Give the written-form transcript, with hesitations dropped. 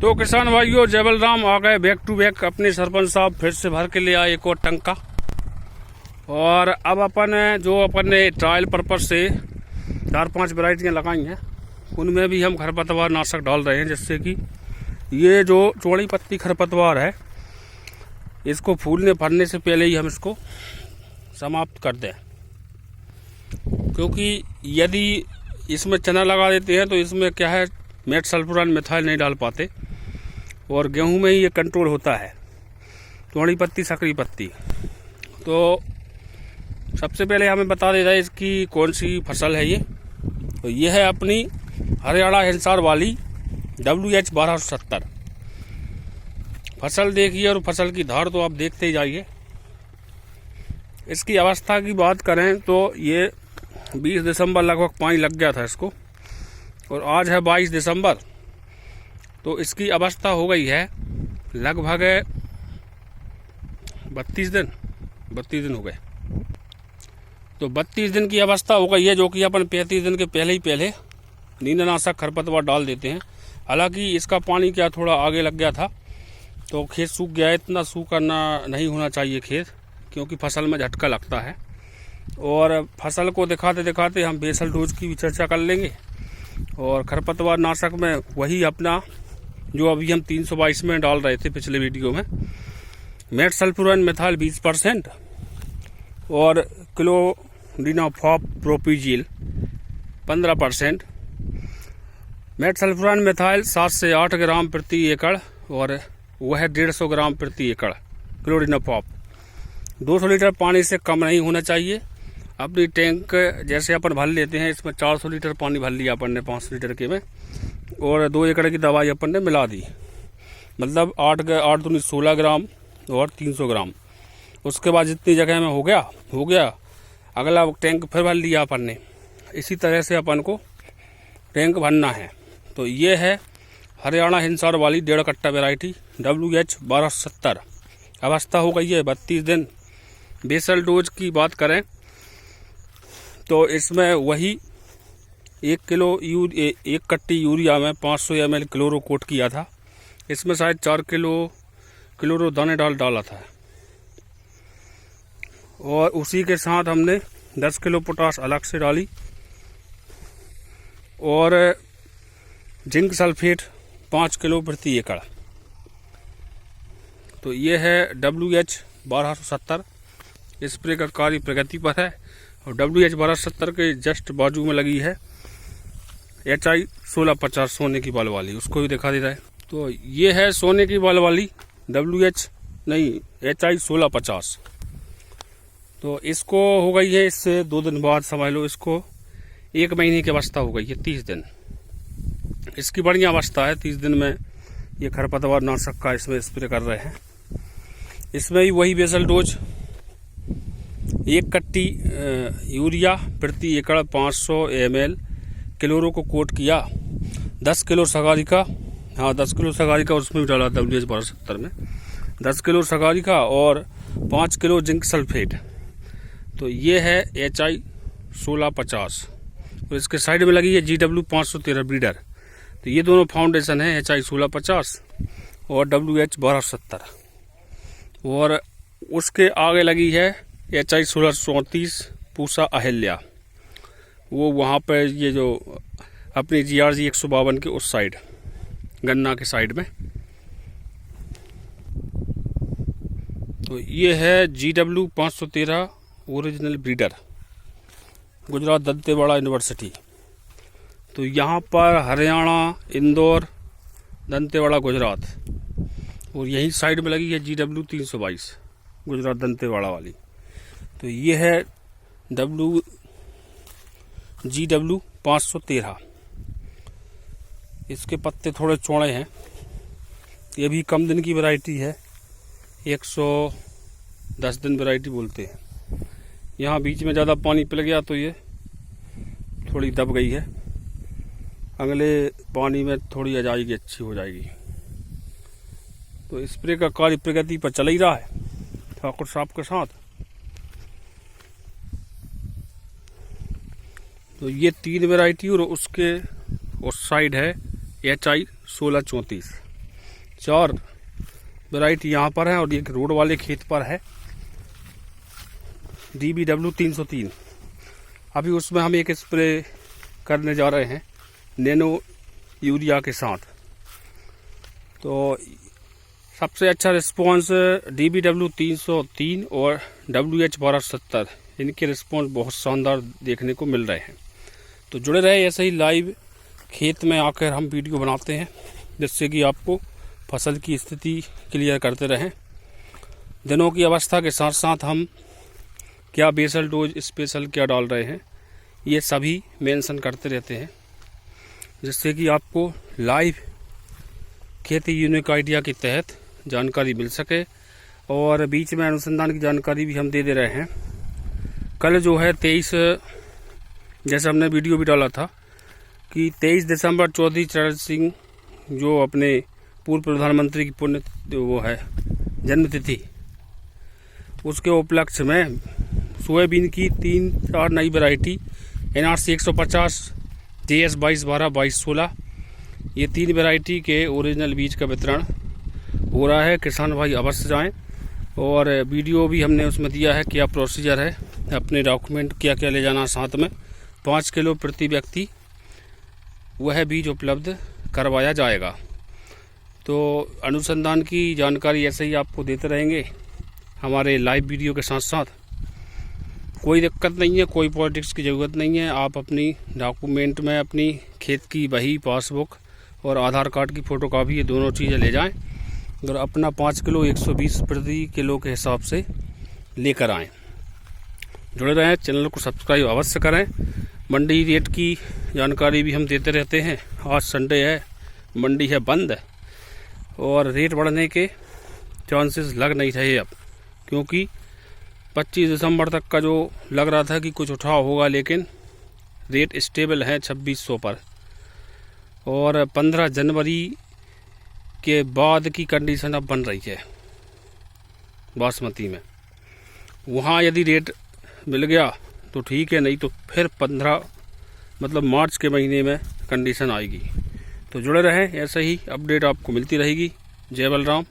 तो किसान भाइयों, जय बलराम आ गए बैक टू बैक। अपने सरपंच साहब फिर से भर के ले आए एक और टंका। और अब अपन ने ट्रायल पर्पज से 4-5 वैरायटियाँ लगाई हैं, उनमें भी हम खरपतवार नाशक डाल रहे हैं, जिससे कि ये जो चौड़ी पत्ती खरपतवार है, इसको फूलने फरने से पहले ही हम इसको समाप्त कर दें। क्योंकि यदि इसमें चना लगा देते हैं तो इसमें क्या है, मेट सल्फ्यूरान मिथाइल नहीं डाल पाते, और गेहूं में ही ये कंट्रोल होता है, चौड़ी पत्ती सकरी पत्ती। तो सबसे पहले हमें बता देता है इसकी कौन सी फसल है ये। तो ये है अपनी हरियाणा हिसार वाली WH-1270 फसल। देखिए, और फसल की धार तो आप देखते ही जाइए। इसकी अवस्था की बात करें तो ये 20 दिसंबर लगभग पानी लग गया था इसको, और आज है 22 दिसंबर। तो इसकी अवस्था हो गई है लगभग 32 दिन हो गए। तो 32 दिन की अवस्था हो गई है, जो कि अपन 35 दिन के पहले नींदनाशक खरपतवार डाल देते हैं। हालांकि इसका पानी क्या थोड़ा आगे लग गया था, तो खेत सूख गया है। इतना सूखा नहीं होना चाहिए खेत, क्योंकि फसल में झटका लगता है। और फसल को दिखाते दिखाते हम बेसल डोज की भी चर्चा कर लेंगे। और खरपतवार नाशक में वही अपना जो अभी हम 322 में डाल रहे थे पिछले वीडियो में, मेट सल्फ्यूरान मिथाइल 20% और क्लोरिनाफॉप प्रोपिजिल 15%, मेट सल्फ्यूरान मिथाइल 7 से 8 ग्राम प्रति एकड़, और वह 150 ग्राम प्रति एकड़ क्लोरिनाफॉप। 200 लीटर पानी से कम नहीं होना चाहिए। अपनी टैंक जैसे अपन भर लेते हैं, इसमें 400 लीटर पानी भर लिया अपन ने 500 लीटर के में, और 2 एकड़ की दवाई अपन ने मिला दी, मतलब 8 दूनी 16 ग्राम और 300 ग्राम। उसके बाद जितनी जगह में हो गया अगला टैंक फिर भर लिया अपन ने। इसी तरह से अपन को टैंक भरना है। तो ये है हरियाणा हिसार वाली 1.5 कट्टा वैरायटी WH-1270। अवस्था हो गई है 32 दिन। बेसल डोज की बात करें तो इसमें वही 1 कट्टी यूरिया में 500 ml क्लोरो कोट किया था। इसमें शायद 4 किलो क्लोरो दाने डाला था, और उसी के साथ हमने 10 किलो पोटाश अलग से डाली, और जिंक सल्फेट 5 किलो प्रति एकड़। तो ये है WH-1270। स्प्रे का कार्य प्रगति पर है, और WH-1270 के जस्ट बाजू में लगी है HI-1650 सोने की बल वाली, उसको भी दिखा दे रहा है। तो ये है सोने की बल वाली HI-1650। तो इसको हो गई है, इससे 2 दिन बाद समझ लो इसको 1 महीने की अवस्था हो गई है, 30 दिन इसकी बढ़िया अवस्था है। 30 दिन में ये खरपतवार नाशक का इसमें स्प्रे कर रहे हैं। इसमें भी वही बेसल डोज 1 कट्टी यूरिया प्रति एकड़ 500 ml क्लोरो को कोट किया, 10 किलो सगारिका, 10 किलो सगारिका उसमें भी डाला WH-1270 में, 10 किलो सगारिका और 5 किलो जिंक सल्फेट। तो ये है HI-1650, और इसके साइड में लगी है GW-513 ब्रीडर। तो ये दोनों फाउंडेशन है HI-1650 और WH-1270। और उसके आगे लगी है HI-1634 पूसा अहिल्या, वो वहाँ पे ये जो अपनी GRG 152 के उस साइड गन्ना के साइड में। तो ये है GW-513 original breeder, Gujarat Dantewada university. तो यहाँ पर हरियाणा, इंदौर, दंतेवाड़ा गुजरात, और यही साइड में लगी है GW-322 गुजरात दंतेवाड़ा वाली। तो ये है GW-513। इसके पत्ते थोड़े चौड़े हैं। ये भी कम दिन की वैरायटी है, 110 दिन वैरायटी बोलते हैं। यहाँ बीच में ज़्यादा पानी पिल गया तो ये थोड़ी दब गई है, अगले पानी में थोड़ी आ जाएगी, अच्छी हो जाएगी। तो स्प्रे का कार्य प्रगति पर चल ही रहा है ठाकुर साहब के साथ। तो ये 3 वैरायटी, और उसके उस साइड है HI-1634। 4 वैरायटी यहाँ पर है और एक रोड वाले खेत पर है DBW 303। अभी उसमें हम एक स्प्रे करने जा रहे हैं नैनो यूरिया के साथ। तो सबसे अच्छा रिस्पॉन्स DBW 303 और WH 1270, इनके रिस्पॉन्स बहुत शानदार देखने को मिल रहे हैं। तो जुड़े रहे ऐसे ही लाइव खेत में आकर हम वीडियो बनाते हैं, जिससे कि आपको फसल की स्थिति क्लियर करते रहें। दिनों की अवस्था के साथ साथ हम क्या बेसल डोज स्पेशल क्या डाल रहे हैं, ये सभी मेंशन करते रहते हैं, जिससे कि आपको लाइव खेती यूनिक आइडिया के तहत जानकारी मिल सके। और बीच में अनुसंधान की जानकारी भी हम दे दे रहे हैं। कल जो है 23, जैसे हमने वीडियो भी डाला था कि 23 दिसंबर चौधरी चरण सिंह जो अपने पूर्व प्रधानमंत्री की पुण्य वो है जन्मतिथि, उसके उपलक्ष्य में सोयाबीन की 3-4 नई वैरायटी NRC 150, JS 2212, 2216, ये 3 वैरायटी के ओरिजिनल बीज का वितरण हो रहा है। किसान भाई अवश्य जाएं। और वीडियो भी हमने उसमें दिया है क्या प्रोसीजर है, अपने डॉक्यूमेंट क्या क्या ले जाना साथ में। 5 किलो प्रति व्यक्ति वह बीज उपलब्ध करवाया जाएगा। तो अनुसंधान की जानकारी ऐसे ही आपको देते रहेंगे हमारे लाइव वीडियो के साथ साथ। कोई दिक्कत नहीं है, कोई पॉलिटिक्स की ज़रूरत नहीं है। आप अपनी डॉक्यूमेंट में अपनी खेत की बही, पासबुक और आधार कार्ड की फ़ोटोकॉपी, ये दोनों चीज़ें ले जाएं और अपना 5 किलो 120 प्रति किलो के हिसाब से लेकर आएँ। जुड़े रहें, चैनल को सब्सक्राइब अवश्य करें। मंडी रेट की जानकारी भी हम देते रहते हैं। आज संडे है, मंडी है बंद और रेट बढ़ने के चांसेस लग नहीं रहे अब, क्योंकि 25 दिसंबर तक का जो लग रहा था कि कुछ उठाव होगा, लेकिन रेट स्टेबल है 2600 पर। और 15 जनवरी के बाद की कंडीशन अब बन रही है बासमती में। वहाँ यदि रेट मिल गया तो ठीक है, नहीं तो फिर 15 मतलब मार्च के महीने में कंडीशन आएगी। तो जुड़े रहें, ऐसे ही अपडेट आपको मिलती रहेगी। जय बलराम।